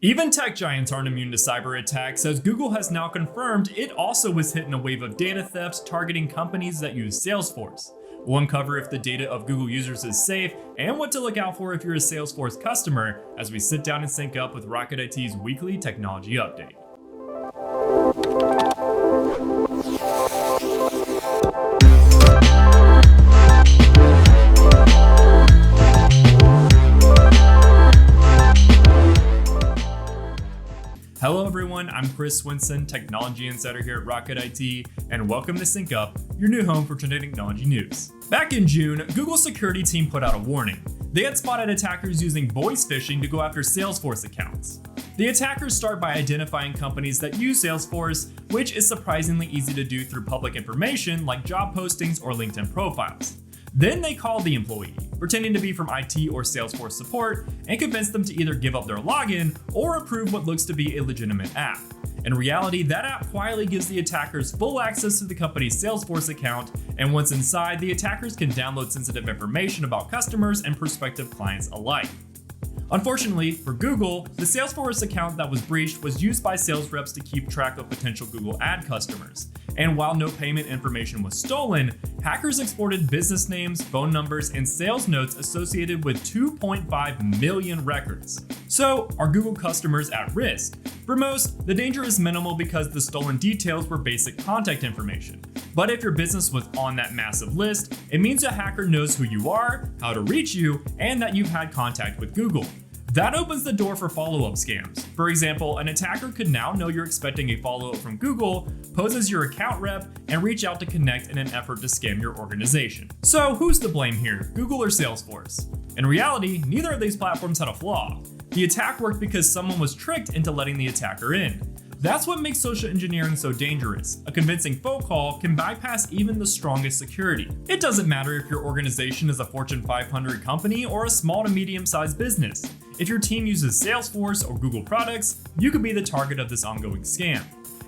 Even tech giants aren't immune to cyber attacks, as Google has now confirmed it also was hit in a wave of data thefts targeting companies that use Salesforce. We'll uncover if the data of Google users is safe and what to look out for if you're a Salesforce customer as we sit down and sync up with Rocket IT's weekly technology update. Hello everyone, I'm Chris Swinson, Technology Insider here at Rocket IT, and welcome to Sync Up, your new home for trending technology news. Back in June, Google's security team put out a warning. They had spotted attackers using voice phishing to go after Salesforce accounts. The attackers start by identifying companies that use Salesforce, which is surprisingly easy to do through public information like job postings or LinkedIn profiles. Then they call the employee, pretending to be from IT or Salesforce support, and convince them to either give up their login or approve what looks to be a legitimate app. In reality, that app quietly gives the attackers full access to the company's Salesforce account, and once inside, the attackers can download sensitive information about customers and prospective clients alike. Unfortunately, for Google, the Salesforce account that was breached was used by sales reps to keep track of potential Google ad customers. And while no payment information was stolen, hackers exported business names, phone numbers, and sales notes associated with 2.5 million records. So, are Google customers at risk? For most, the danger is minimal because the stolen details were basic contact information. But if your business was on that massive list, it means a hacker knows who you are, how to reach you, and that you've had contact with Google. That opens the door for follow-up scams. For example, an attacker could now know you're expecting a follow-up from Google, pose as your account rep, and reach out to connect in an effort to scam your organization. So who's to blame here, Google or Salesforce? In reality, neither of these platforms had a flaw. The attack worked because someone was tricked into letting the attacker in. That's what makes social engineering so dangerous. A convincing phone call can bypass even the strongest security. It doesn't matter if your organization is a Fortune 500 company or a small to medium-sized business. If your team uses Salesforce or Google products, you could be the target of this ongoing scam.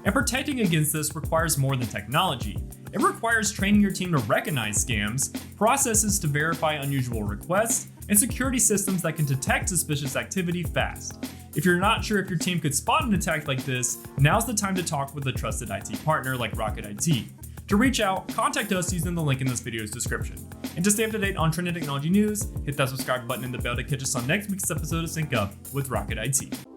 And protecting against this requires more than technology. It requires training your team to recognize scams, processes to verify unusual requests, and security systems that can detect suspicious activity fast. If you're not sure if your team could spot an attack like this, now's the time to talk with a trusted IT partner like Rocket IT. To reach out, contact us using the link in this video's description. And to stay up to date on trending technology news, hit that subscribe button and the bell to catch us on next week's episode of Sync Up with Rocket IT.